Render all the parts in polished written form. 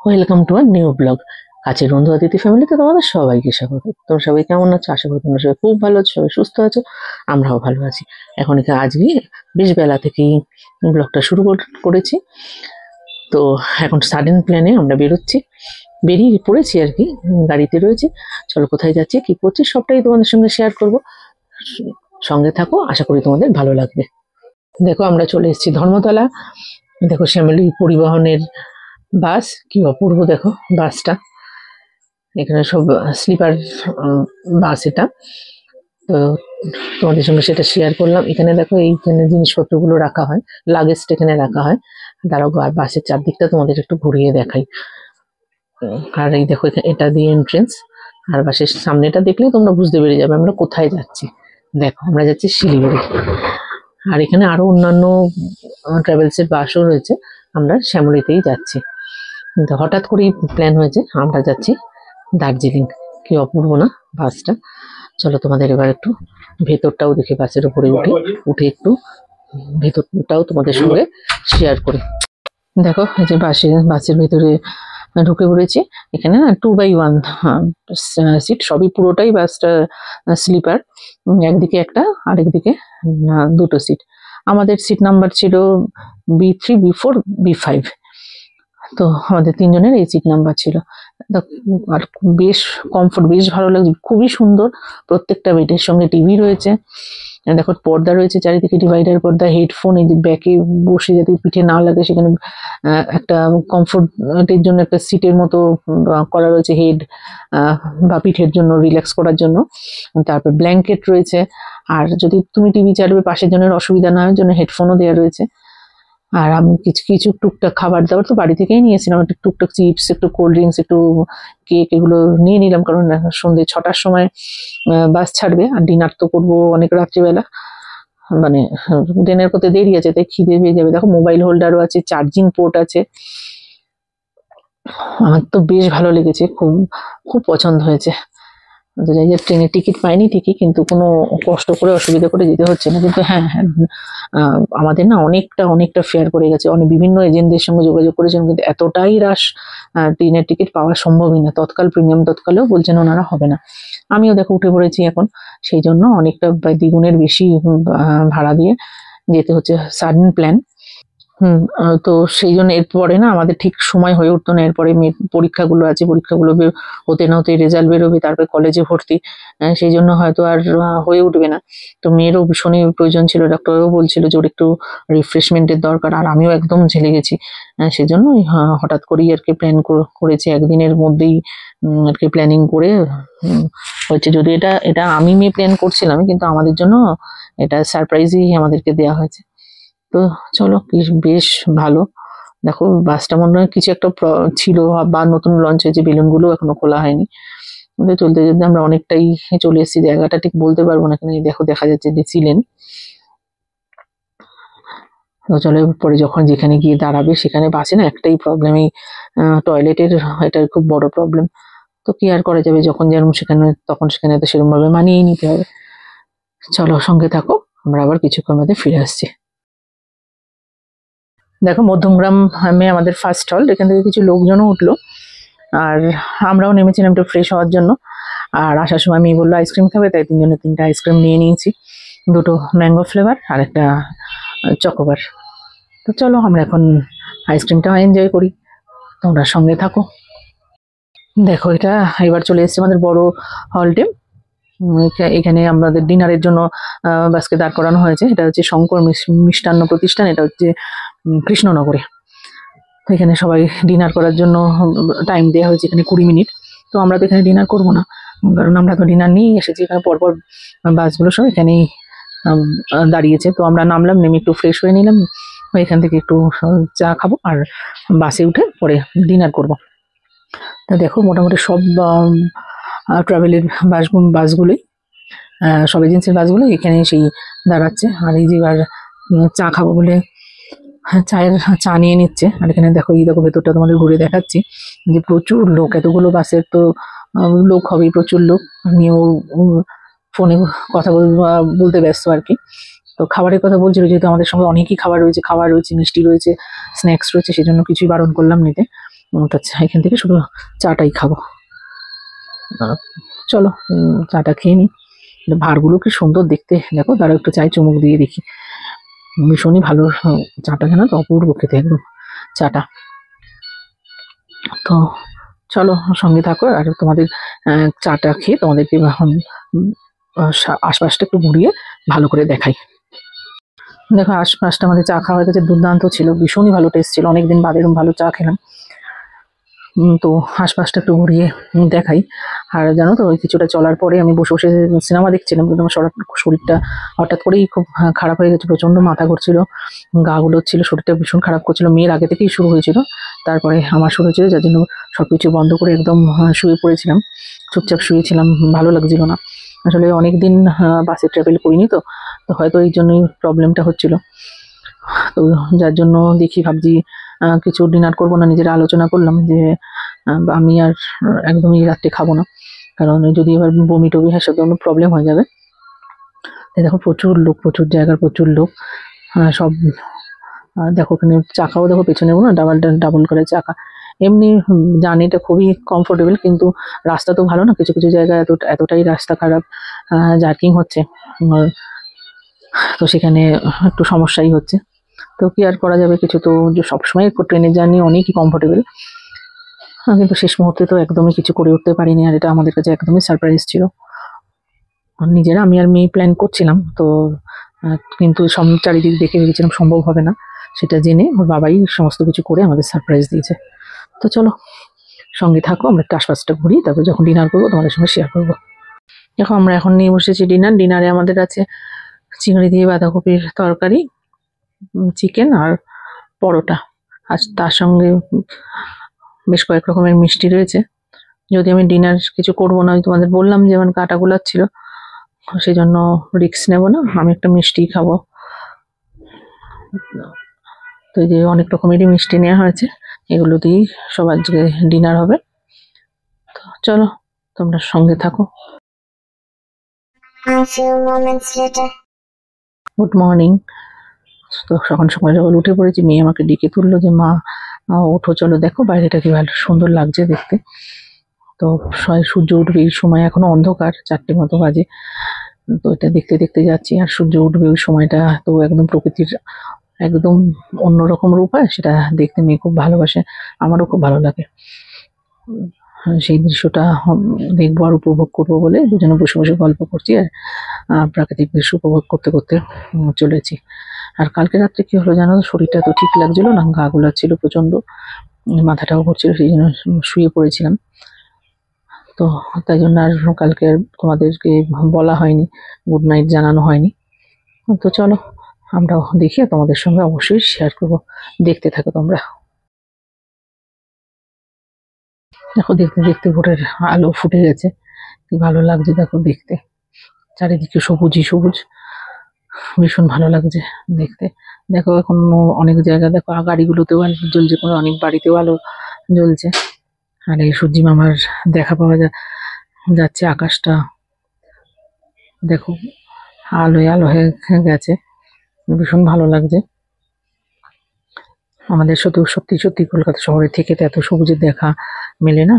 Welcome to our new blog. কাছের বন্ধু অতিথি ফ্যামিলিতে তোমাদের সবাইকে স্বাগত। তোমরা সবাই কেমন আছো? আশা করি তোমরা সবাই খুব ভালো আছো, সবাই সুস্থ আছো, আমরাও ভালো আছি। এখন আজকে বেশ বেলা থেকেই ব্লগটা শুরু করেছি। তো এখন সাডেন প্ল্যানে আমরা বেরিয়ে পড়েছি আর কি, গাড়িতে রয়েছি। চলো কোথায় যাচ্ছি, কি করছি, সবটাই তোমাদের সঙ্গে শেয়ার করব। সঙ্গে থাকো, আশা করি তোমাদের ভালো লাগবে। দেখো আমরা চলে এসেছি ধর্মতলা। দেখো শ্যামলী পরিবহনের বাস, কি অপূর্ব দেখো বাসটা। এখানে সব স্লিপার বাস এটা। তো তোমাদের সঙ্গে সেটা শেয়ার করলাম। এখানে দেখো এইখানে জিনিসপত্রগুলো রাখা হয়, লাগেজটা এখানে রাখা হয়। দাঁড়াও বাসের চারদিকটা তোমাদের একটু ঘুরিয়ে দেখাই। আর এই দেখো এটা দিয়ে এন্ট্রেন্স। আর বাসের সামনেটা দেখলে তোমরা বুঝতে পেরে যাবে আমরা কোথায় যাচ্ছি। দেখো আমরা যাচ্ছি শিলিগুড়ি। আর এখানে আরো অন্যান্য ট্রাভেলসের বাসও রয়েছে। আমরা শ্যামলীতেই যাচ্ছি, কিন্তু হঠাৎ করেই প্ল্যান হয়েছে আমরা যাচ্ছি দার্জিলিং। কি অপূর্ব না বাসটা। চলো তোমাদের এবার একটু ভেতরটাও দেখে, বাসের উপরে উঠে একটু ভেতরটাও তোমাদের সঙ্গে শেয়ার করি। দেখো এই যে বাসের ভেতরে ঢুকে পড়েছি। এখানে 2x1 সিট, সবই পুরোটাই বাসটা স্লিপার। একদিকে একটা, আরেকদিকে দুটো সিট। আমাদের সিট নাম্বার ছিল B3, B4, B5। তো আমাদের তিনজনের এই সিট নাম্বার ছিল। আর বেশ কমফোর্ট, বেশ ভালো লাগছে, খুবই সুন্দর। প্রত্যেকটা বেডের সঙ্গে টিভি রয়েছে। দেখো পর্দা রয়েছে চারিদিকে, ডিভাইডার পর্দা, হেডফোন এই যে ব্যাকে বসে যাতে পিঠে না লাগে সেখানে একটা কমফোর্টের জন্য একটা সিটের মতো করা রয়েছে, হেড বা পিঠের জন্য রিল্যাক্স করার জন্য। তারপর ব্ল্যাঙ্কেট রয়েছে। আর যদি তুমি টিভি চালাবে পাশের জনের অসুবিধা না হয় জন্য হেডফোনও দেওয়া রয়েছে। আর আমি কিছু কিছু টুকটাক খাবার দাবার তো বাড়ি থেকেই নিয়েছিলাম, একটু টুকটাক চিপস, একটু কোল্ড ড্রিঙ্কস, একটু কেক, এগুলো নিয়ে নিলাম। কারণ সন্ধ্যে 6টার সময় বাস ছাড়বে, আর ডিনার তো করবো অনেক রাত্রিবেলা, মানে ডিনার করতে দেরি আছে, তাই খিদে পেয়ে যাবে। দেখো মোবাইল হোল্ডারও আছে, চার্জিং পোর্ট আছে। আমার তো বেশ ভালো লেগেছে, খুব খুব পছন্দ হয়েছে। যাই যে ট্রেনের টিকিট পাইনি ঠিকই, কিন্তু কোনো কষ্ট করে অসুবিধা করে যেতে হচ্ছে না। কিন্তু হ্যাঁ হ্যাঁ, আমাদের না অনেকটা ফেয়ার করে গেছে। বিভিন্ন এজেন্টদের সঙ্গে যোগাযোগ করেছেন, কিন্তু এতটাই রাশ ট্রেনের টিকিট পাওয়া সম্ভবই না। তৎকাল প্রিমিয়াম তৎকালেও বলছেন ওনারা হবে না। আমিও দেখো উঠে পড়েছি এখন, সেই জন্য অনেকটা দ্বিগুণের বেশি ভাড়া দিয়ে যেতে হচ্ছে। Sudden plan. তো সেই জন্য এরপরে না আমাদের ঠিক সময় হয়ে উঠতো না। এরপরে মেয়ের পরীক্ষাগুলো আছে, পরীক্ষাগুলো হতে না হতে রেজাল্ট বেরোবে, তারপরে কলেজে ভর্তি। সেই জন্য হয়তো আর হয়ে উঠবে না। তো মেয়েরও ভীষণই প্রয়োজন ছিল, ডক্টরও বলছিল যে ওর একটু রিফ্রেশমেন্টের দরকার। আর আমিও একদম ঝেলে গেছি। সেই জন্য হঠাৎ করেই আর কি প্ল্যান করেছি, একদিনের মধ্যেই আর কি প্ল্যানিং করে হচ্ছে। যদি এটা আমি মেয়ে প্ল্যান করছিলাম, কিন্তু আমাদের জন্য এটা সারপ্রাইজই আমাদেরকে দেওয়া হয়েছে। তো চলো, বেশ ভালো। দেখো বাসটা মনে হয় কিছু একটা ছিল, বা নতুন লঞ্চ হয়েছে, বেলুনগুলো এখনো খোলা হয়নি। চলতে চলতে আমরা অনেকটাই চলে এসেছি, জায়গাটা ঠিক বলতে পারবো না, এখানে দেখো দেখা যাচ্ছে দেখছিলেন। তো চলো পরে যখন যেখানে গিয়ে দাঁড়াবে সেখানে বাসে না একটাই প্রবলেম, এই টয়লেটের, এটার খুব বড় প্রবলেম। তো কি আর করা যাবে, যখন যেরকম সেখানে তখন সেখানে তো সেরকম ভাবে মানিয়ে নিতে হবে। চলো সঙ্গে থাকো, আমরা আবার কিছুক্ষণ মধ্যে ফিরে আসছি। দেখো মধ্যমগ্রামে আমাদের ফার্স্ট হল্ট, এখান থেকে কিছু লোকজনও উঠলো, আর আমরাও নেমেছিলাম একটু ফ্রেশ হওয়ার জন্য। আর আসার সময় আমি বললো আইসক্রিম খাবে, তাই তিনজনে 3টা আইসক্রিম নিয়ে নিয়েছি, 2টো ম্যাঙ্গো ফ্লেভার আর একটা চকোবার। তো চলো আমরা এখন আইসক্রিমটা এনজয় করি, তোমরা সঙ্গে থাকো। দেখো এটা এবার চলে এসেছে আমাদের বড় হলটে। এখানে আমাদের ডিনারের জন্য বাসকে দাঁড় করানো হয়েছে। এটা হচ্ছে শঙ্কর মিষ্টান্ন প্রতিষ্ঠান, এটা হচ্ছে কৃষ্ণনগরে। তো এখানে সবাই ডিনার করার জন্য টাইম দেওয়া হয়েছে, এখানে 20 মিনিট। তো আমরা তো এখানে ডিনার করবো না, কারণ আমরা তো ডিনার নিয়েই এসেছি। এখানে পরপর বাসগুলো সব এখানেই দাঁড়িয়েছে। তো আমরা নামলাম, নেমে একটু ফ্রেশ হয়ে নিলাম, এখান থেকে একটু চা খাবো, আর বাসে উঠে পরে ডিনার করব। তা দেখো মোটামুটি সব ট্রাভেলের বাসগুলোই, সব এজেন্সির বাসগুলো এখানে সেই দাঁড়াচ্ছে। আর এই যে এবার চা খাবো বলে চা নিয়ে নিচ্ছে। আর এখানে দেখো ভেতরটা তোমাদের ঘুরে দেখাচ্ছি, যে প্রচুর লোক, এতগুলো বাসের তো লোক হবেই, প্রচুর লোক। আমিও ফোনে কথা বলতে ব্যস্ত আর কি। তো খাবারের কথা বলছিল, যেহেতু আমাদের সঙ্গে অনেকই খাবার রয়েছে, মিষ্টি রয়েছে, স্ন্যাক্স রয়েছে, সেজন্য কিছুই বারণ করলাম নিতে। তা এখান থেকে শুধু চাটাই খাবো। চলো চাটা খেয়ে নিই। ভাঁড়গুলো কি সুন্দর দেখতে, দেখো তারা একটু চাই চুমুক দিয়ে দেখি। ভীষণই ভালো চাটা, জানো তো, অপূর্ব খেতে একদম চাটা। তো চলো সঙ্গে থাকো, আর তোমাদের চাটা খেয়ে তোমাদেরকে আশপাশটা একটু ঘুরিয়ে ভালো করে দেখাই। দেখো আশপাশটা আমাদের চা খাওয়া হয়ে গেছে, দুর্দান্ত ছিল, ভীষণই ভালো টেস্ট ছিল, অনেকদিন বাদে এরকম ভালো চা খেলাম। তো আশপাশটা একটু ঘুরিয়ে দেখাই। আর জানো তো, ওই কিছুটা চলার পরে আমি বসে বসে সিনেমা দেখছিলাম, কিন্তু আমার শরীরটা হঠাৎ করেই খুব খারাপ হয়ে গেছে, প্রচণ্ড মাথা ঘুরছিল, গা গুলোচ্ছিল, শরীরটা ভীষণ খারাপ করছিল। মেয়ের আগে থেকেই শুরু হয়েছিল, তারপরে আমার শুরু হয়েছিল, যার জন্য সবকিছু বন্ধ করে একদম শুয়ে পড়েছিলাম, চুপচাপ শুয়েছিলাম, ভালো লাগছিল না। আসলে অনেকদিন বাসে ট্রাভেল করিনি, তো তো হয়তো এই জন্যই প্রবলেমটা হচ্ছিল। তো যার জন্য দেখি ভাবছি কিছু ডিনার করবো না, নিজেরা আলোচনা করলাম যে আমি আর একদমই রাত্রে খাবো না, কারণ যদি এবার বমি টমি হয় সেটা অন্য প্রবলেম হয়ে যাবে। তাই দেখো প্রচুর লোক, প্রচুর জায়গার প্রচুর লোক, সব দেখো ওখানে চাকাও দেখো পেছনে না ডাবল করে চাকা। এমনি জার্নিটা খুবই কমফোর্টেবল, কিন্তু রাস্তা তো ভালো না, কিছু কিছু জায়গায় এতটাই রাস্তা খারাপ, জার্কিং হচ্ছে, তো সেখানে একটু সমস্যাই হচ্ছে। তো কি আর করা যাবে, কিছু তো, যে সবসময় ট্রেনের জার্নি অনেকই কমফোর্টেবল, কিন্তু শেষ মুহূর্তে তো একদমই কিছু করে উঠতে পারিনি, আর এটা আমাদের কাছে একদমই সারপ্রাইজ ছিল। নিজেরা আমি আর মেয়ে প্ল্যান করছিলাম, তো কিন্তু চারিদিক দেখে ভেবেছিলাম সম্ভব হবে না, সেটা জেনে ওর বাবাই সমস্ত কিছু করে আমাদের সারপ্রাইজ দিয়েছে। তো চলো সঙ্গে থাকো, আমরা একটু আশপাশটা ঘুরি, তারপর যখন ডিনার করবো তোমাদের সঙ্গে শেয়ার করবো। দেখো আমরা এখন নিয়ে বসেছি ডিনারে আমাদের আছে চিংড়ি দিয়ে বাঁধাকপির তরকারি, চিকেন আর পরোটা, আর তার সঙ্গে বেশ কয়েক রকমের মিষ্টি রয়েছে। যদি আমি ডিনার কিছু করবো না, তোমাদের বললাম যে আমার কাটা গোলাচ্ছিল, সেই জন্য রিস্ক নেবো না, আমি একটা মিষ্টি খাবো। তো এই যে অনেক রকমেরই মিষ্টি নেওয়া হয়েছে, এগুলো দিয়েই সব আজকে ডিনার হবে। তো চলো তোমরা সঙ্গে থাকো। Good morning. তো সকাল সকাল উঠে পড়েছি, মেয়ে আমাকে ডেকে তুললো যে মা ওঠো, চলো দেখো বাইরেটা কি ভালো সুন্দর লাগছে দেখতে। তো সূর্য উঠবে এই সময়, এখনো অন্ধকার, 4টে মতো বাজে, তো এটা দেখতে দেখতে যাচ্ছি, আর সূর্য উঠবে ওই সময়টা, তো একদম প্রকৃতির একদম অন্যরকম রূপ হয়, সেটা দেখতে মেয়ে খুব ভালোবাসে, আমারও খুব ভালো লাগে। সেই দৃশ্যটা দেখবো আর উপভোগ করবো বলে দুজনে বসে বসে গল্প করছি, আর প্রাকৃতিক দৃশ্য উপভোগ করতে করতে চলেছি। আর কালকে রাত্রে কি হলো জানো, শরীরটা তো ঠিক লাগছিল না, গা গোলাচ্ছিল প্রচন্ড, মাথাটাও ঘুরছিল, সেই জন্য শুয়ে পড়েছিলাম। তো তাই জন্য আর কালকে আর তোমাদেরকে বলা হয়নি, গুড নাইট জানানো হয়নি। তো চলো আমরাও দেখি, তোমাদের সঙ্গে অবশ্যই শেয়ার করবো, দেখতে থাকো তোমরা। দেখো দেখতে দেখতে ভোরের আলো ফুটে গেছে, কি ভালো লাগছে দেখো দেখতে, চারিদিকে সবুজই সবুজ, ভীষণ ভালো লাগছে দেখতে। দেখো এখন অনেক জায়গায় দেখো গাড়িগুলোতেও আলো জ্বলছে, কোনো অনেক বাড়িতেও আলো জ্বলছে, আর এই সূর্যি মামার দেখা পাওয়া যাচ্ছে, আকাশটা দেখো আলোয় আলো হয়ে গেছে, ভীষণ ভালো লাগছে। আমাদের সত্যি সত্যি কলকাতা শহরে থেকে তো এত সবুজের দেখা মেলে না,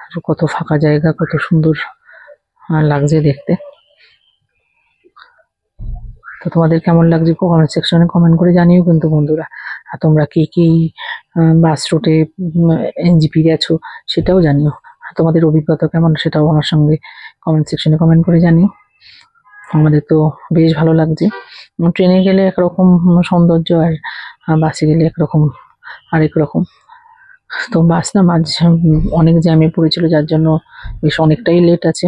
আর কত ফাঁকা জায়গা, কত সুন্দর লাগছে দেখতে। তো তোমাদের কেমন লাগছে কমেন্ট সেকশনে কমেন্ট করে জানিও কিন্তু বন্ধুরা। আর তোমরা কি কি বাস রুটে এনজিপি গেছো সেটাও জানিও, আর তোমাদের অভিজ্ঞতা কেমন সেটাও আমার সঙ্গে কমেন্ট সেকশনে কমেন্ট করে জানিও। আমাদের তো বেশ ভালো লাগছে, ট্রেনে গেলে একরকম সৌন্দর্য, আর বাসে গেলে একরকম আরেক রকম। তো বাস না মাঝে অনেক জ্যামে পড়েছিল, যার জন্য বেশ অনেকটাই লেট আছে,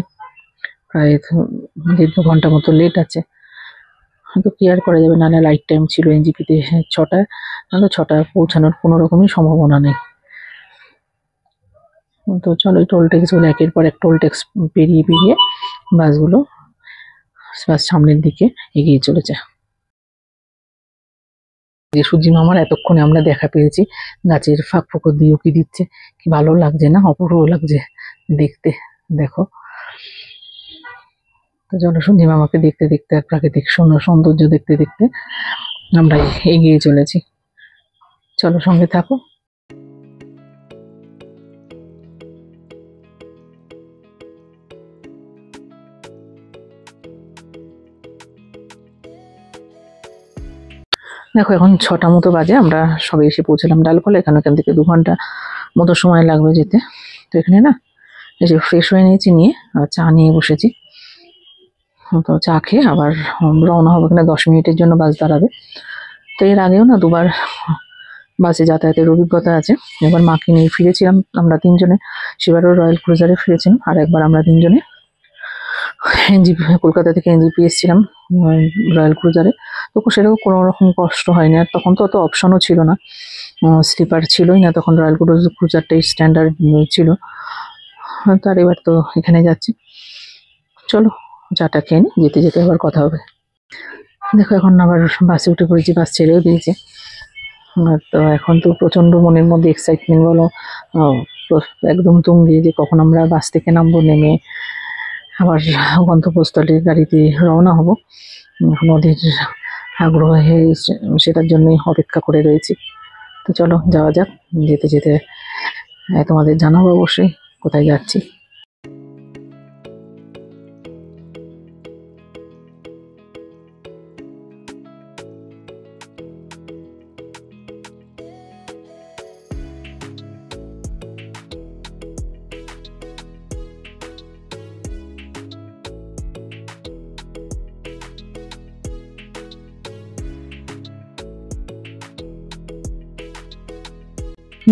প্রায় 1.5-2 ঘন্টা মতো লেট আছে। তো কি আর করা যাবে, নাহলে লাইট টাইম ছিল এনজিপিতে 6টায়, নাহলে 6টায় পৌঁছানোর কোনো রকমই সম্ভাবনা নেই। তো চলো টোল ট্যাক্সগুলো একের পর এক টোল ট্যাক্স পেরিয়ে পেরিয়ে বাসগুলো বাস সামনের দিকে এগিয়ে চলেছে। যে সূর্যি মামার এতক্ষণে আমরা দেখা পেয়েছি, গাছের ফাঁক ফোকর দিয়ে উঁকি দিচ্ছে, কি ভালো লাগছে না, অপূর্ব লাগছে দেখতে দেখো। তো চলো সূর্যি মামাকে দেখতে দেখতে আর প্রাকৃতিক সৌন্দর্য দেখতে দেখতে আমরা এগিয়ে চলেছি, চলো সঙ্গে থাকো। দেখো এখন 6টা মতো বাজে, আমরা সবে এসে পৌঁছলাম ডালখোলা। এখান থেকে 2 ঘন্টা মতো সময় লাগবে যেতে। তো এখানে না এই যে ফ্রেশ হয়ে নিয়েছি, নিয়ে চা নিয়ে বসেছি। তো চা খেয়ে আবার রওনা হবে। এখানে 10 মিনিটের জন্য বাস দাঁড়াবে। তো এর আগেও না 2বার বাসে যাতায়াতের অভিজ্ঞতা আছে। এবার মাকে নিয়ে ফিরেছিলাম আমরা 3 জনে, সেবারও রয়্যাল ক্রুজারে ফিরেছিলাম। আর একবার আমরা 3 জনে এনজিপি, কলকাতা থেকে এনজিপি এসেছিলাম রয়্যাল ক্রুজারে। তো সেরকম কোনো রকম কষ্ট হয়নি। আর তখন তো অত অপশনও ছিল না, স্লিপার ছিলই না তখন, রয়্যাল ক্রুজারটাই স্ট্যান্ডার্ড ছিল। তার এবার তো এখানে যাচ্ছি, চলো চাটা খেয়ে নি, যেতে যেতে আবার কথা হবে। দেখো এখন আবার বাসে উঠে পড়েছি, বাস ছেড়েও দিয়েছে। তো এখন তো প্রচণ্ড মনের মধ্যে এক্সাইটমেন্ট বলো একদম তুঙ্গে, যে কখন আমরা বাস থেকে নামবো, নেমে আবার গন্তব্যস্থলের গাড়িতে রওনা হব। এখন ওদের আগ্রহে সেটার জন্যই অপেক্ষা করে রয়েছি। তো চলো যাওয়া যাক, যেতে যেতে তোমাদের জানাবো অবশ্যই কোথায় যাচ্ছি।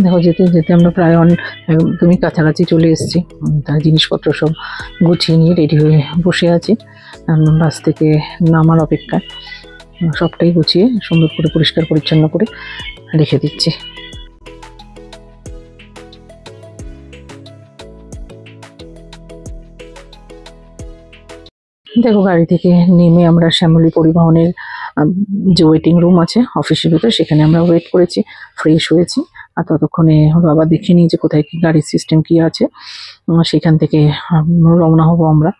দেখো যেতে যেতে আমরা প্রায় একদমই কাছাকাছি চলে এসেছি। তার জিনিসপত্র সব গুছিয়ে নিয়ে রেডি হয়ে বসে আছি বাস থেকে নামার অপেক্ষায়। সবটাই গুছিয়ে সুন্দর করে পরিষ্কার পরিচ্ছন্ন করে রেখে দিচ্ছি। দেখো গাড়ি থেকে নেমে আমরা শ্যামলী পরিবহনের যে ওয়েটিং রুম আছে অফিসের ভিতরে, সেখানে আমরা ওয়েট করেছি, ফ্রেশ হয়েছি। আর ততক্ষণে বাবা দেখে নিই যে কোথায় কি গাড়ির সিস্টেম কি আছে, সেখান থেকে রওনা হব আমরা।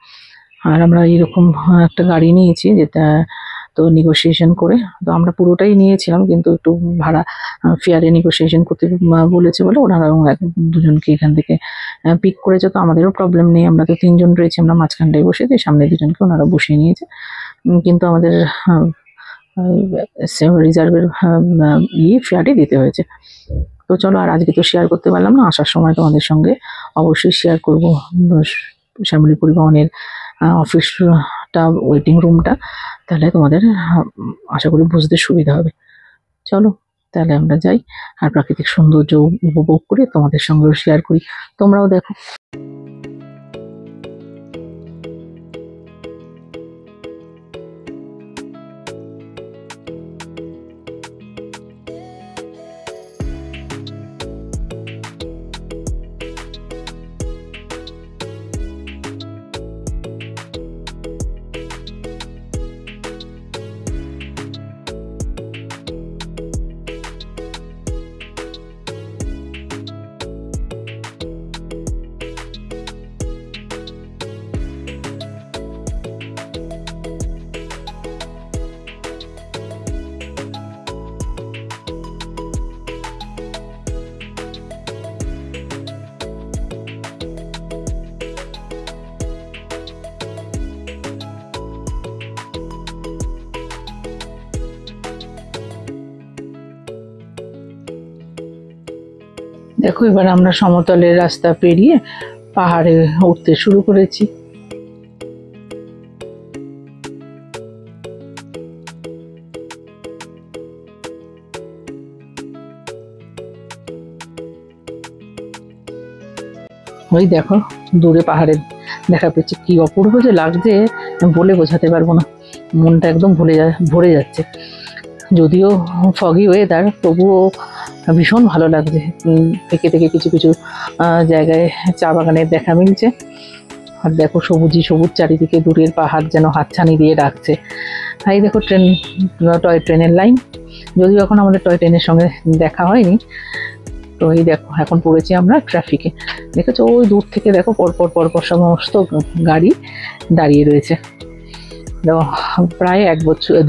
আর আমরা এরকম একটা গাড়ি নিয়েছি যেটা তো নেগোসিয়েশন করে, তো আমরা পুরোটাই নিয়েছিলাম, কিন্তু একটু ভাড়া ফেয়ারে নেগোসিয়েশন করতে বলেছে বলে ওনারা দুজনকে এখান থেকে পিক করেছে। তো আমাদেরও প্রবলেম নেই, আমরা তো 3 জন রয়েছি, আমরা মাঝখানটায় বসে দিই, সামনে 2জনকে ওনারা বসিয়ে নিয়েছে। কিন্তু আমাদের রিজার্ভের ফেয়ারই দিতে হয়েছে। তো চলো, আর আজকে তো শেয়ার করতে পারলাম না, আসার সময় তোমাদের সঙ্গে অবশ্যই শেয়ার করবো শ্যামলী পরিবহনের অফিসটা, ওয়েটিং রুমটা। তাহলে তোমাদের আশা করি বুঝতে সুবিধা হবে। চলো তাহলে আমরা যাই, আর প্রাকৃতিক সৌন্দর্য উপভোগ করে তোমাদের সঙ্গেও শেয়ার করি, তোমরাও দেখো। দেখো এবার আমরা সমতলের রাস্তা পেরিয়ে পাহাড়ে উঠতে শুরু করেছি। ওই দেখো দূরে পাহাড়ে দেখা পেয়েছি, কি অপূর্ব যে লাগছে বলে বোঝাতে পারবো না, মনটা একদম ভরে যাচ্ছে। যদিও ফগি ওয়েদার, তবুও ভীষণ ভালো লাগছে। থেকে থেকে কিছু কিছু জায়গায় চা বাগানের দেখা মিলছে। আর দেখো সবুজই সবুজ চারিদিকে, দূরের পাহাড় যেন হাতছানি দিয়ে রাখছে। এই দেখো টয় ট্রেনের লাইন, যদিও এখন আমাদের টয় ট্রেনের সঙ্গে দেখা হয়নি। তো এই দেখো এখন পড়েছি আমরা ট্রাফিকে। দেখেছো ওই দূর থেকে দেখো পরপর পরপর সমস্ত গাড়ি দাঁড়িয়ে রয়েছে। প্রায়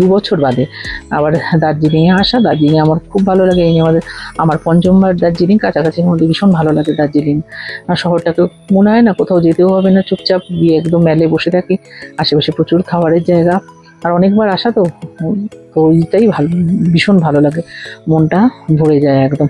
2 বছর বাদে আবার দার্জিলিংয়ে আসা। দার্জিলিং আমার খুব ভালো লাগে, এই আমার 5মবার দার্জিলিং, কাছাকাছির মধ্যে ভীষণ ভালো লাগে দার্জিলিং। আর শহরটাকে মনে হয় না কোথাও যেতেও হবে না, চুপচাপ গিয়ে একদম মেলে বসে থাকি। আশেপাশে প্রচুর খাবারের জায়গা, আর অনেকবার আসা তো, তো ওইটাই ভালো, ভীষণ ভালো লাগে, মনটা ভরে যায় একদম।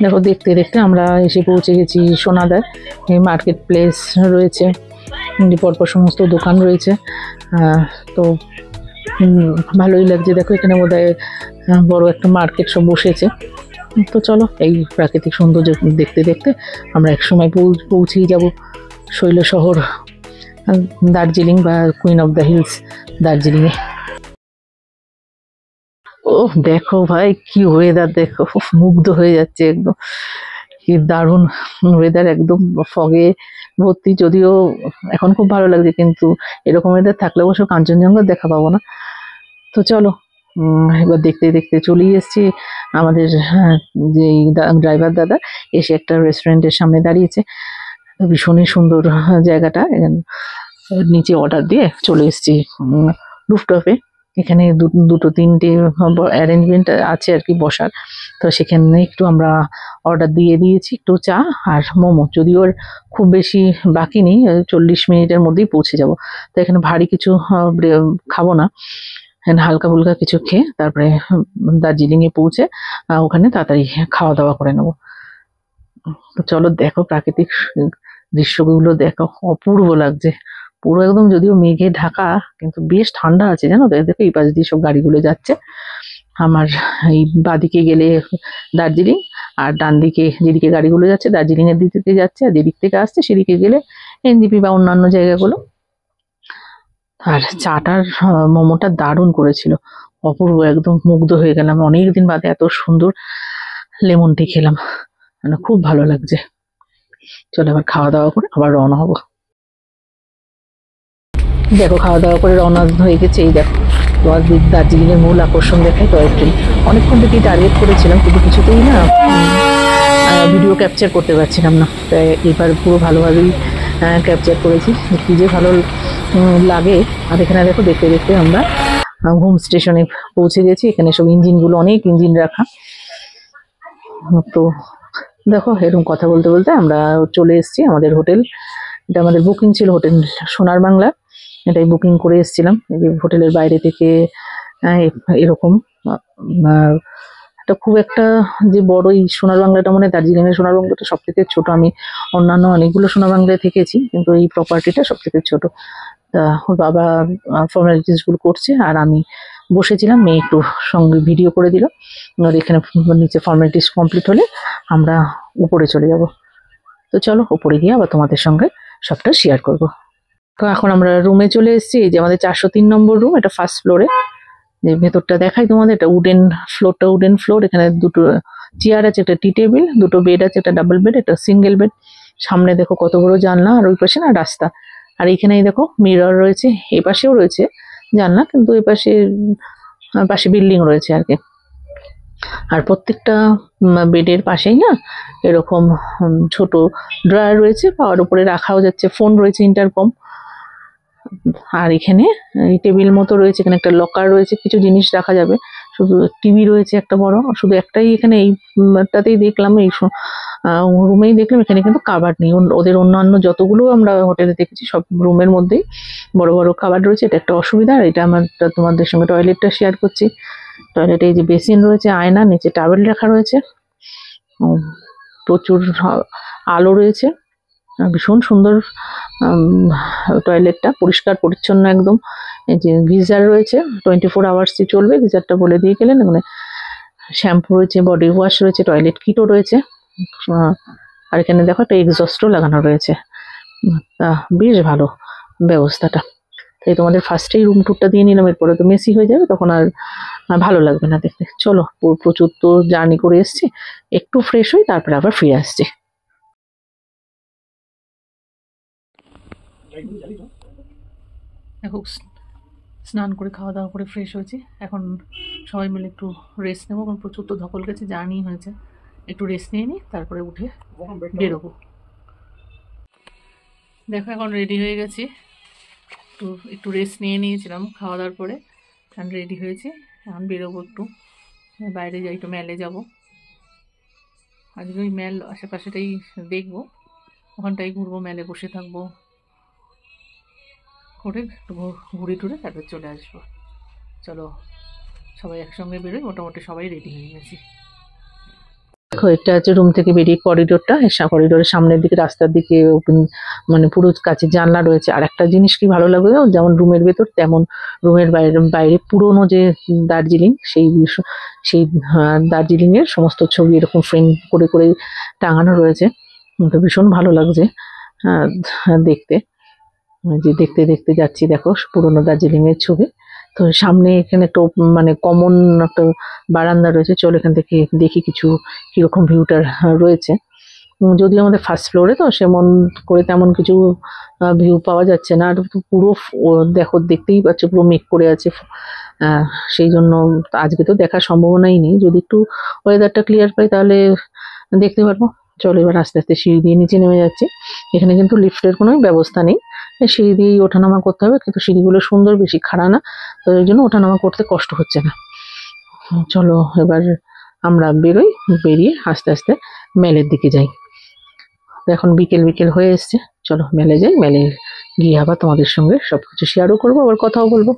দেখো দেখতে দেখতে আমরা এসে পৌঁছে গেছি সোনাদার। এই মার্কেট প্লেস রয়েছে, পরপর সমস্ত দোকান রয়েছে। তো ভালোই লাগছে। দেখো এখানে বোধহয় বড় একটা মার্কেট সব বসেছে। তো চলো এই প্রাকৃতিক সৌন্দর্য দেখতে দেখতে আমরা একসময় পৌঁছেই যাব শৈল শহর দার্জিলিং বা কুইন অফ দ্য হিলস দার্জিলিংয়ে। ও দেখো ভাই কি ওয়েদার, দেখো মুগ্ধ হয়ে যাচ্ছে একদম, কি দারুণ ওয়েদার, একদম ফগে ভর্তি। যদিও এখন খুব ভালো লাগছে, কিন্তু এরকম ওয়েদার থাকলে অবশ্য কাঞ্চনজঙ্ঘা দেখা পাবো না। তো চলো এবার দেখতে দেখতে চলেই এসেছি। আমাদের যে ড্রাইভার দাদা এসে একটা রেস্টুরেন্টের সামনে দাঁড়িয়েছে। ভীষণই সুন্দর জায়গাটা। নিচে অর্ডার দিয়ে চলে এসেছি রুফটপে। এখানে দুটো তিনটে অ্যারেঞ্জমেন্ট আছে আর কি বসার। তো সেখানে একটু আমরা অর্ডার দিয়ে দিয়েছি, একটু চা আর মোমো। যদিও ওর খুব বেশি বাকি নেই, 40 মিনিটের মধ্যেই পৌঁছে যাব। তো এখানে ভারী কিছু খাবো না, হালকা ফুলকা কিছু খেয়ে তারপরে দার্জিলিংয়ে পৌঁছে ওখানে তাড়াতাড়ি খাওয়া দাওয়া করে নেবো। তো চলো দেখো প্রাকৃতিক দৃশ্যগুলো দেখো, অপূর্ব লাগছে পুরো একদম। যদিও মেঘে ঢাকা, কিন্তু বেশ ঠান্ডা আছে জানো তো। দেখো এই পাশ দিয়ে সব গাড়িগুলো যাচ্ছে। আমার এই বাঁদিকে গেলে দার্জিলিং, আর ডান দিকে যেদিকে গাড়িগুলো যাচ্ছে দার্জিলিং এর দিক থেকে যাচ্ছে, আর যেদিক থেকে আসছে সেদিকে গেলে এনজিপি বা অন্যান্য জায়গাগুলো। আর চাটার মোমোটা দারুণ করেছিল, অপূর্ব, একদম মুগ্ধ হয়ে গেলাম। অনেকদিন বাদে এত সুন্দর লেমন টি খেলাম, মানে খুব ভালো লাগছে। চলো এবার খাওয়া দাওয়া করে আবার রওনা হবো। দেখো খাওয়া দাওয়া করে রওনা হয়ে গেছে। এই দেখো তোমার দার্জিলিং এর মূল আকর্ষণ দেখাই টয় ট্রেন। অনেকক্ষণ থেকেই টার্গেট করেছিলাম, কিন্তু কিছুতেই না ভিডিও ক্যাপচার করতে পারছিলাম না। তাই এবার পুরো ভালোভাবেই ক্যাপচার করেছি, কি যে ভালো লাগে। আর এখানে দেখো দেখতে দেখতে আমরা হোম স্টেশনে পৌঁছে গেছি। এখানে সব ইঞ্জিনগুলো, অনেক ইঞ্জিন রাখা। তো দেখো এরকম কথা বলতে বলতে আমরা চলে এসেছি আমাদের হোটেল। এটা আমাদের বুকিং ছিল, হোটেল সোনার বাংলা, এটাই বুকিং করে এসেছিলাম। এই যে হোটেলের বাইরে থেকে এরকম এটা খুব একটা যে বড়, এই সোনার বাংলাটা মানে দার্জিলিং এর সোনার বাংলাটা সব থেকে ছোট। আমি অন্যান্য অনেকগুলো সোনার বাংলায় থেকেছি, কিন্তু এই প্রপার্টিটা সব থেকে ছোট। তা ওর বাবা ফর্মালিটিস গুলো করছে, আর আমি বসেছিলাম, মেয়ে একটু সঙ্গে ভিডিও করে দিল। আর এখানে নিচে ফর্মালিটিস কমপ্লিট হলে আমরা উপরে চলে যাব। তো চলো উপরে গিয়ে আবার তোমাদের সঙ্গে সবটা শেয়ার করব। তো এখন আমরা রুমে চলে এসেছি। এই যে আমাদের 403 নম্বর রুম, এটা ফার্স্ট ফ্লোরে। যে ভেতরটা দেখাই তোমাদের, এটা উডেন ফ্লোর। এখানে দুটো চেয়ার আছে, একটা টি টেবিল, দুটো বেড আছে, একটা ডাবল বেড, একটা সিঙ্গেল বেড। সামনে দেখো কত বড় জানলা, আর ওই পাশে না রাস্তা। আর এইখানেই দেখো মিরর রয়েছে, এই পাশেও রয়েছে জানলা, কিন্তু এই পাশে পাশে বিল্ডিং রয়েছে আর কি। আর প্রত্যেকটা বেডের পাশেই না এরকম ছোট ড্রয়ার রয়েছে, পাওয়ার উপরে রাখাও যাচ্ছে। ফোন রয়েছে, ইন্টারকম। আর এখানে এই টেবিল মতো রয়েছে, এখানে একটা লকার রয়েছে, কিছু জিনিস রাখা যাবে। শুধু টিভি রয়েছে একটা বড়, শুধু একটাই এখানে এইটাতেই দেখলাম, এই রুমেই দেখলাম। এখানে কিন্তু কাবার্ড নেই। ওদের অন্যান্য যতগুলো আমরা হোটেলে দেখেছি সব রুমের মধ্যেই বড় বড় কাবার্ড রয়েছে। এটা একটা অসুবিধা। আর এটা আমার তোমাদের সঙ্গে টয়লেটটা শেয়ার করছি। টয়লেটে এই যে বেসিন রয়েছে, আয়না, নিচে টাওয়েল রাখা রয়েছে, প্রচুর আলো রয়েছে। ভীষণ সুন্দর টয়লেটটা, পরিষ্কার পরিচ্ছন্ন একদম। এই যে গিজার রয়েছে, 24 আওয়ার্সই চলবে, গিজারটা বলে দিয়ে গেলেন। মানে শ্যাম্পু রয়েছে, বডি ওয়াশ রয়েছে, টয়লেট কিটও রয়েছে। আর এখানে দেখো একটা এক্সস্টও লাগানো রয়েছে। বেশ ভালো ব্যবস্থাটা। তাই তোমাদের ফার্স্টেই রুম ট্যুরটা দিয়ে নিলাম, এরপরে তো মেসি হয়ে যাবে, তখন আর ভালো লাগবে না দেখতে। চলো প্রচুর তো জার্নি করে এসছি, একটু ফ্রেশ হই, তারপরে আবার ফিরে আসছি। দেখো স্নান করে খাওয়া দাওয়া করে ফ্রেশ হয়েছি। এখন সবাই মিলে একটু রেস্ট নেবো, কারণ প্রচুর তো ধকল গেছে, জার্নি হয়েছে। একটু রেস্ট নিয়ে নিই, তারপরে উঠে বেরোবো। দেখো এখন রেডি হয়ে গেছি। একটু রেস্ট নিয়ে নিয়েছিলাম খাওয়া দাওয়ার পরে, এখন রেডি হয়েছি। এখন বেরোবো, একটু বাইরে যাই, একটু মেলে যাব। আজকে ওই মেল আশেপাশেটাই দেখবো, ওখানটাই ঘুরবো, মেলে বসে থাকবো, করে ঘুরে টুরে তারপর চলে আসবো। চলো সবাই একসঙ্গে বেরোই, মোটামুটি সবাই রেডি হয়ে গেছি। দেখো এটা হচ্ছে রুম থেকে বেরিয়ে করিডোরটা, করিডোরের সামনের দিকে রাস্তার দিকে ওপেন, মানে পুরো কাঁচের জানলা রয়েছে। আর একটা জিনিস কি ভালো লাগবে, যেমন রুমের ভেতর তেমন রুমের বাইরে বাইরে পুরোনো যে দার্জিলিং, সেই দার্জিলিং এর সমস্ত ছবি এরকম ফ্রেম করে করে টাঙানো রয়েছে। তো ভীষণ ভালো লাগছে দেখতে। যে দেখতে দেখতে যাচ্ছি, দেখো পুরোনো দার্জিলিং এর ছবি। তো সামনে এখানে একটা মানে কমন একটা বারান্দা রয়েছে, চলো এখান থেকে দেখি কিছু কিরকম ভিউটা রয়েছে। যদিও আমাদের ফার্স্ট ফ্লোরে, তো সেমন করে তেমন কিছু ভিউ পাওয়া যাচ্ছে না। আর পুরো দেখো, দেখতেই পাচ্ছ পুরো মেঘ করে আছে। সেই জন্য আজকে তো দেখার সম্ভাবনাই নেই। যদি একটু ওয়েদারটা ক্লিয়ার পাই তাহলে দেখতে পারবো। চলো এবার আস্তে আস্তে সিঁড়ি দিয়ে নিচে নেমে যাচ্ছি। এখানে কিন্তু লিফটের কোনো ব্যবস্থা নেই, সিঁড়ি দিয়েই ওঠানামা করতে হবে, কিন্তু সিঁড়িগুলো সুন্দর, বেশি খাড়া না, তো ওই জন্য ওঠানামা করতে কষ্ট হচ্ছে না। চলো এবার আমরা বেরোই, বেরিয়ে আস্তে আস্তে মেলের দিকে যাই। তো এখন বিকেল বিকেল হয়ে এসছে, চলো মেলে যাই। মেলে গিয়ে আবার তোমাদের সঙ্গে সবকিছু শেয়ারও করবো, আবার কথাও বলবো।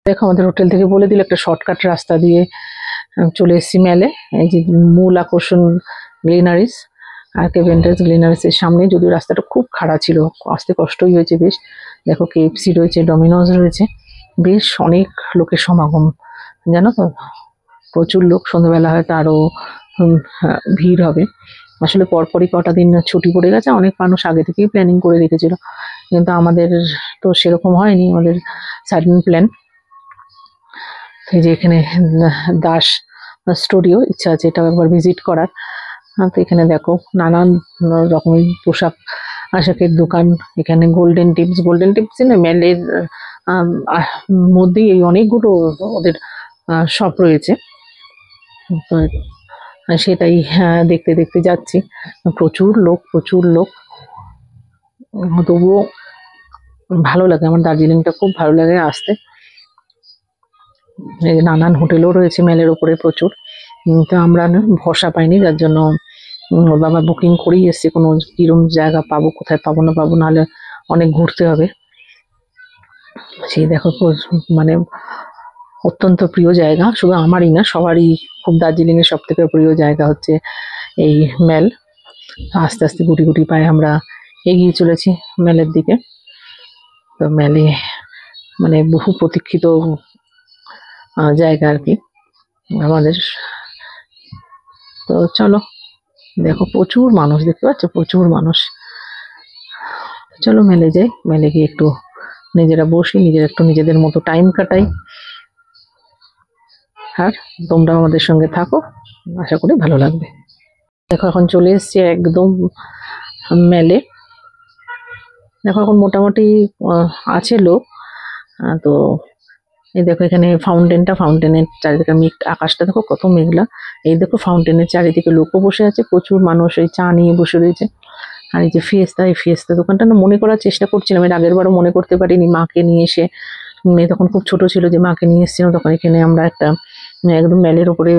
দেখো আমাদের হোটেল থেকে বলে দিল একটা শর্টকাট রাস্তা দিয়ে চলে এসেছি মেলে। এই যে মূল আকর্ষণ গ্লিনারিস, আর কেভেন্টার্স গ্লিনারিসের সামনে, যদিও রাস্তাটা খুব খাড়া ছিল, আসতে কষ্টই হয়েছে বেশ। দেখো কেএফসি রয়েছে, ডমিনোজ রয়েছে, বেশ অনেক লোকের সমাগম, জানো তো, প্রচুর লোক। সন্ধ্যাবেলা হয়তো আরো ভিড় হবে। আসলে পরপরই কটা দিন ছুটি পড়ে গেছে, অনেক মানুষ আগে থেকেই প্ল্যানিং করে রেখেছিল, কিন্তু আমাদের তো সেরকম হয়নি, আমাদের সাডেন প্ল্যান। এই যে এখানে দাস স্টুডিও, ইচ্ছা আছে এটাও একবার ভিজিট করার। তো এখানে দেখো নানান রকমের পোশাক আশাকের দোকান। এখানে গোল্ডেন টিপস না মেলের মধ্যেই এই অনেকগুলো ওদের শপ রয়েছে। তো সেটাই দেখতে দেখতে যাচ্ছি। প্রচুর লোক, তবুও ভালো লাগে, আমার দার্জিলিংটা খুব ভালো লাগে আসতে। নানান হোটেলও রয়েছে মেলের উপরে প্রচুর, তো আমরা না ভরসা পাইনি, যার জন্য ওর বাবা বুকিং করেই এসছে, কোনো কিরম জায়গা পাবো, কোথায় পাবো না পাবো, নাহলে অনেক ঘুরতে হবে। সেই দেখো মানে অত্যন্ত প্রিয় জায়গা, শুধু আমারই না, সবারই খুব। দার্জিলিং এর সব থেকে প্রিয় জায়গা হচ্ছে এই মেল। আস্তে আস্তে গুটি গুটি পায়ে আমরা এগিয়ে চলেছি মেলের দিকে। তো মেলে মানে বহু প্রতীক্ষিত জায়গা আর কি আমাদের। তো চলো, দেখো প্রচুর মানুষ, দেখতে পাচ্ছ প্রচুর মানুষ। চলো মেলে যাই, মেলে গিয়ে একটু নিজেরা বসি, একটু নিজেদের মতো টাইম কাটাই। আর তোমরাও আমাদের সঙ্গে থাকো, আশা করি ভালো লাগবে। দেখো এখন চলে এসছি একদম মেলে। দেখো এখন মোটামুটি আছে লোক। তো এই দেখো এখানে ফাউন্টেনের চারিদিকে আকাশটা দেখো কত মেঘলা। এই দেখো ফাউন্টেনের চারিদিকে লোকও বসে আছে, প্রচুর মানুষ ওই চা নিয়ে বসে রয়েছে। আর এই যে এই ফিয়েস্তা দোকানটা না মনে করার চেষ্টা করছিলাম, এর আগের বারও মনে করতে পারিনি, মাকে নিয়ে এসে, মেয়ে তখন খুব ছোট ছিল, যে মাকে নিয়ে এসেছিলাম তখন এখানে আমরা একটা একদম মেলের ওপরে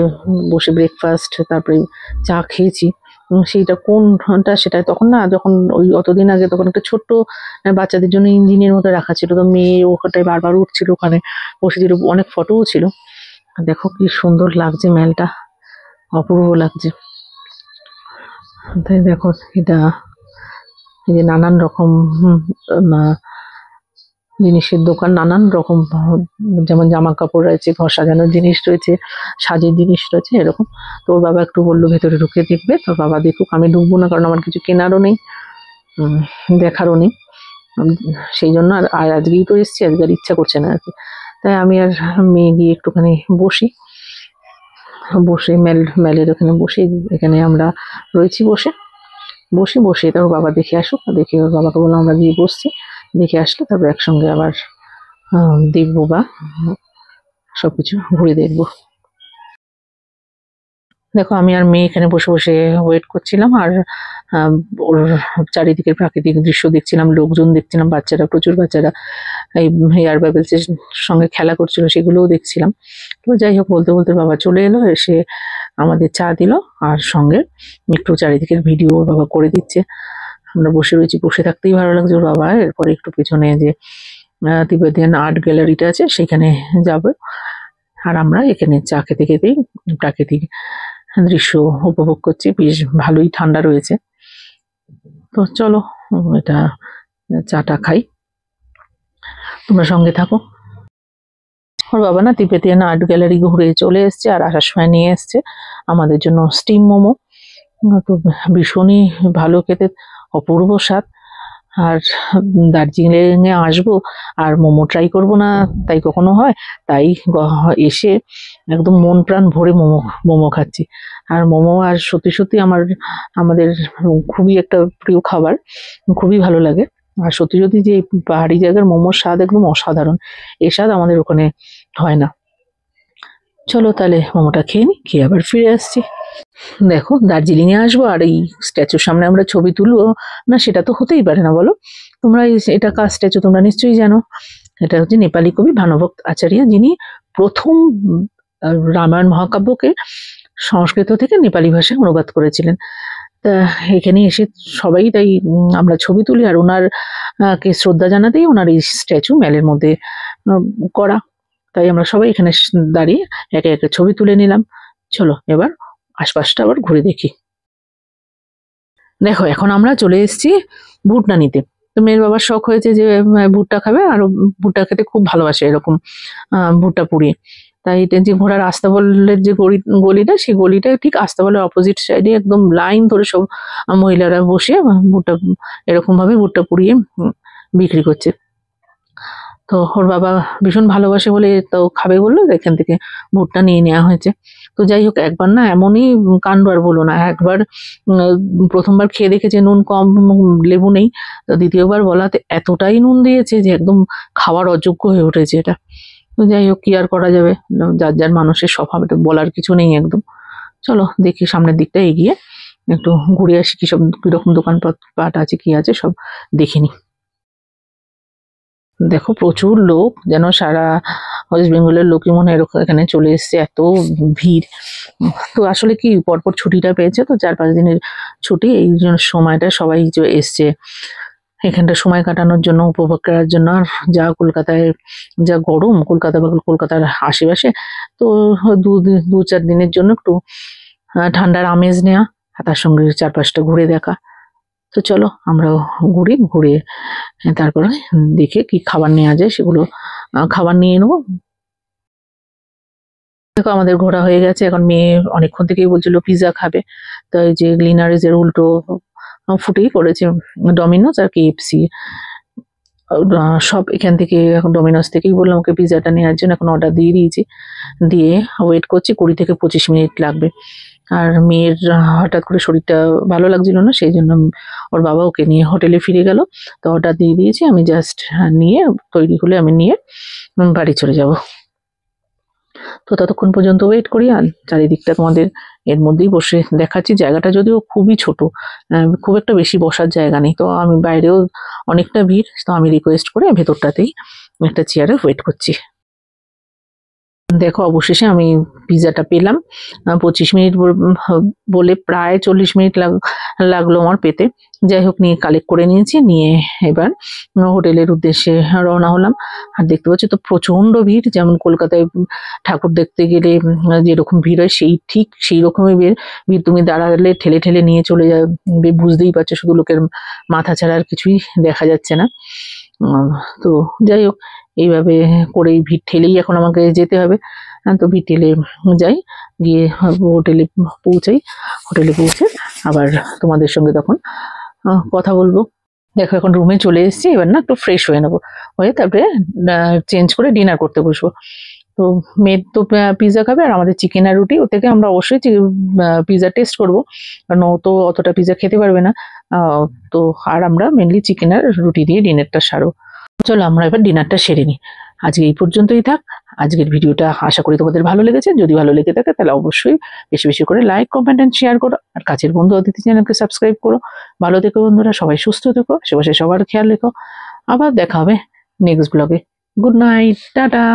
বসে ব্রেকফাস্ট, তারপরে চা খেয়েছি। সেইটা কোনটা, সেটা তখন না, যখন ওই অতদিন আগে, তখন একটা ছোট্ট বাচ্চাদের জন্য ইঞ্জিনের মতো রাখা ছিল, তো মেয়ে ওখানটায় বারবার উঠছিল, ওখানে বসেছিল, অনেক ফটোও ছিল। দেখো কি সুন্দর লাগছে মেলটা, অপূর্ব লাগছে। তাই দেখো এটা, এই যে নানান রকম জিনিসের দোকান, নানান রকম, যেমন জামা কাপড় রয়েছে, ঘর সাজানোর জিনিস রয়েছে, সাজের জিনিস রয়েছে, এরকম। তোর বাবা একটু বললো ভেতরে ঢুকে দেখবে, তোর বাবা দেখুক, আমি ঢুকবো না, কারণ আমার কিছু কেনারও নেই, দেখারও নেই। সেই জন্য আর আজকেই তো এসছি, আজকে আর ইচ্ছা করছে না আর কি। তাই আমি আর মেয়ে গিয়ে একটুখানি বসে মেলের ওখানে বসে, এখানে আমরা রয়েছি বসে তার বাবা দেখে আসুক, দেখে ওর বাবাকে বললাম আমরা গিয়ে বসছি, দেখে আসলে তারপর একসঙ্গে আবার দেখবো বা সবকিছু ঘুরে দেখবো। দেখো আমি আর মেয়ে এখানে বসে বসে ওয়েট করছিলাম, আর ওর চারিদিকের প্রাকৃতিক দৃশ্য দেখছিলাম, লোকজন দেখছিলাম, প্রচুর বাচ্চারা এই এয়ার বাবেলসের সঙ্গে খেলা করছিল, সেগুলোও দেখছিলাম। তো যাই হোক, বলতে বলতে বাবা চলে এলো, এসে আমাদের চা দিল, আর সঙ্গে একটু চারিদিকের ভিডিও ওর বাবা করে দিচ্ছে। আমরা বসে রয়েছি, বসে থাকতেই ভালো লাগছে ওর বাবা। এরপরে একটু পেছনে যে তিবেতিয়ান আর্ট গ্যালারিটা আছে সেখানে যাব। আর আমরা এখানে চা খেতে খেতেই প্রাকৃতিক দৃশ্য উপভোগ করছি। বেশ ভালোই ঠান্ডা রয়েছে। তো চলো এটা চাটা খাই, তোমরা সঙ্গে থাকো। ওর বাবা না তিবেতিয়ান আর্ট গ্যালারি ঘুরে চলে এসছে, আর আসার সময় নিয়ে এসছে আমাদের জন্য স্টিম মোমো। তো ভীষণই ভালো খেতে, অপূর্ব স্বাদ। আর দার্জিলিং এ আসবো আর মোমো ট্রাই করব না তাই কখনো হয়? তাই এসে একদম মন প্রাণ ভরে মোমো মোমো খাচ্ছি। আর মোমো আর সত্যি সত্যি আমাদের খুবই একটা প্রিয় খাবার, খুবই ভালো লাগে। আর সত্যি সত্যি যে পাহাড়ি জায়গার মোমোর স্বাদ একদম অসাধারণ, এ স্বাদ আমাদের ওখানে হয় না। চলো তাহলে মোমোটা খেয়ে নি, খেয়ে আবার ফিরে আসছি। দেখো দার্জিলিং এ আসবো আর এই স্ট্যাচুর সামনে আমরা ছবি তুলবো না, সেটা তো হতেই পারে না বলো। তোমরা এটা কার স্ট্যাচু তোমরা নিশ্চয়ই জানো। এটা হচ্ছে নেপালি কবি ভানুভক্ত আচার্য, যিনি প্রথম রামায়ণ মহাকাব্যকে সংস্কৃত থেকে নেপালি ভাষায় অনুবাদ করেছিলেন। তা এখানে এসে সবাই তাই আমরা ছবি তুলি, আর ওনার কে শ্রদ্ধা জানাতেই ওনার এই স্ট্যাচু ম্যালের মধ্যে করা। তাই আমরা সবাই এখানে দাঁড়িয়ে একে একে ছবি তুলে নিলাম। চলো এবার আশপাশটা আবার ঘুরে দেখি। দেখো এখন আমরা চলে এসেছি ভুট্টা নিতে। তো মেয়ের বাবার শখ হয়েছে যে ভুট্টা খাবে, আর ভুট্টা খেতে খুব ভালোবাসে এরকম ভুট্টা পুড়িয়ে। তাই এটা যে ঘোড়ার আস্তাবলের যে গলিটা, সেই গলিটা ঠিক আস্তাবলের অপোজিট সাইডে একদম লাইন ধরে সব মহিলারা বসে ভুট্টা এরকম ভাবে ভুট্টা পুড়িয়ে বিক্রি করছে। তো ওর বাবা ভীষণ ভালোবাসে বলে তো খাবে বললো, এখান থেকে ভুট্টা নিয়ে নেওয়া হয়েছে। তো যাই হোক, একবার না এমনই কাণ্ড, আর বলো না। একবার প্রথমবার খেয়ে দেখেছে নুন কম, লেবু নেই। তো দ্বিতীয়বার বলাতে এতটাই নুন দিয়েছে যে একদম খাওয়ার অযোগ্য হয়ে উঠেছে এটা। তো যাই হোক, কি আর করা যাবে, যার যার মানুষের স্বভাব, এটা বলার কিছু নেই একদম। চলো দেখি সামনের দিকটা এগিয়ে একটু ঘুরে আসি, কিরকম দোকানপাট আছে, কি আছে সব দেখিনি। দেখো প্রচুর লোক, যেন সারা ওয়েস্ট বেঙ্গলের লোকই মনে হয় এখানে চলে এসছে, এত ভিড়। তো আসলে কি পরপর ছুটিটা পেয়েছে, তো 4-5 দিনের ছুটি, এই জন্য সময়টা সবাই এসছে এখানটা সময় কাটানোর জন্য, উপভোগ করার জন্য। আর যা কলকাতায় যা গরম, কলকাতা বা কলকাতার আশেপাশে, তো 2-4 দিনের জন্য একটু ঠান্ডার আমেজ নেওয়া, আর তার সঙ্গে চারপাশটা ঘুরে দেখা। তো চলো আমরা ঘুরে তারপরে দেখে কি খাবার নেওয়া যায় সেগুলো খাবার নিয়ে নেবো। দেখো আমাদের ঘোরা হয়ে গেছে, এখন মেয়ে অনেকক্ষণ থেকেই বলছিল পিৎজা খাবে। তো এই যে গ্লিনারিজের উল্টো ফুটেই পড়েছে ডমিনোজ আর KFC। সব এখান থেকে, এখন ডমিনোজ থেকেই বললাম ওকে পিৎজাটা নেওয়ার জন্য, এখন অর্ডার দিয়ে দিয়েছি। দিয়ে ওয়েট করছি, 20 থেকে 25 মিনিট লাগবে। আর মেয়ের হঠাৎ করে শরীরটা ভালো লাগছিল না, সেই জন্য ওর বাবা ওকে নিয়ে হোটেলে ফিরে গেল। তো অর্ডার দিয়ে দিয়েছি, আমি জাস্ট নিয়ে তৈরি হলে আমি নিয়ে বাড়ি চলে যাব। তো ততক্ষণ পর্যন্ত ওয়েট করি, আর চারিদিকটা তোমাদের এর মধ্যেই বসে দেখাচ্ছি। জায়গাটা যদিও খুবই ছোট, খুব একটা বেশি বসার জায়গা নেই। তো আমি বাইরেও অনেকটা ভিড়, তো আমি রিকোয়েস্ট করে ভেতরটাতেই একটা চেয়ারে ওয়েট করছি। দেখো অবশেষে আমি পিৎজাটা পেলাম। 25 মিনিট বলে প্রায় 40 মিনিট লাগলো আমার পেতে। যাই হোক, নিয়ে কালেক্ট করে নিয়েছি, নিয়ে এবার হোটেলের উদ্দেশ্যে রওনা হলাম। আর দেখতে পাচ্ছি তো প্রচন্ড ভিড়, যেমন কলকাতায় ঠাকুর দেখতে গেলে যেরকম ভিড় হয় ঠিক সেই রকমই ভিড়। তুমি দাঁড়ালে ঠেলে ঠেলে নিয়ে চলে যাবে, বুঝতেই পারছো, শুধু লোকের মাথা ছাড়া আর কিছুই দেখা যাচ্ছে না। তো যাই হোক, এইভাবে করেই ভিড় ঠেলেই এখন আমাকে যেতে হবে। তো ভিড় ঠেলে যাই, গিয়ে হোটেলে পৌঁছাই। হোটেলে পৌঁছে আবার তোমাদের সঙ্গে তখন কথা বলবো। দেখো এখন রুমে চলে এসেছি, এবার না একটু ফ্রেশ হয়ে নেবো, হয়ে তারপরে চেঞ্জ করে ডিনার করতে বসবো। তো মেয়ে তো পিৎজা খাবে, আর আমাদের চিকেন আর রুটি, ও থেকে আমরা অবশ্যই পিৎজা টেস্ট করবো, কারণ ও তো অতটা পিৎজা খেতে পারবে না। তো আর আমরা মেনলি চিকেন আর রুটি দিয়ে ডিনারটা সারো। চলো আমরা এবার ডিনারটা সেরে নিই। আজকে এই পর্যন্তই থাক আজকের ভিডিওটা। আশা করি তোমাদের ভালো লেগেছে। যদি ভালো লেগে থাকে তাহলে অবশ্যই বেশি বেশি করে লাইক, কমেন্ট এন্ড শেয়ার করো। আর কাছের বন্ধু অতিথি চ্যানেলকে সাবস্ক্রাইব করো। ভালো থেকো বন্ধুরা, সবাই সুস্থ থেকো, আশেপাশে সবার খেয়াল রেখো। আবার দেখা হবে নেক্সট ব্লগে। Good night, tata.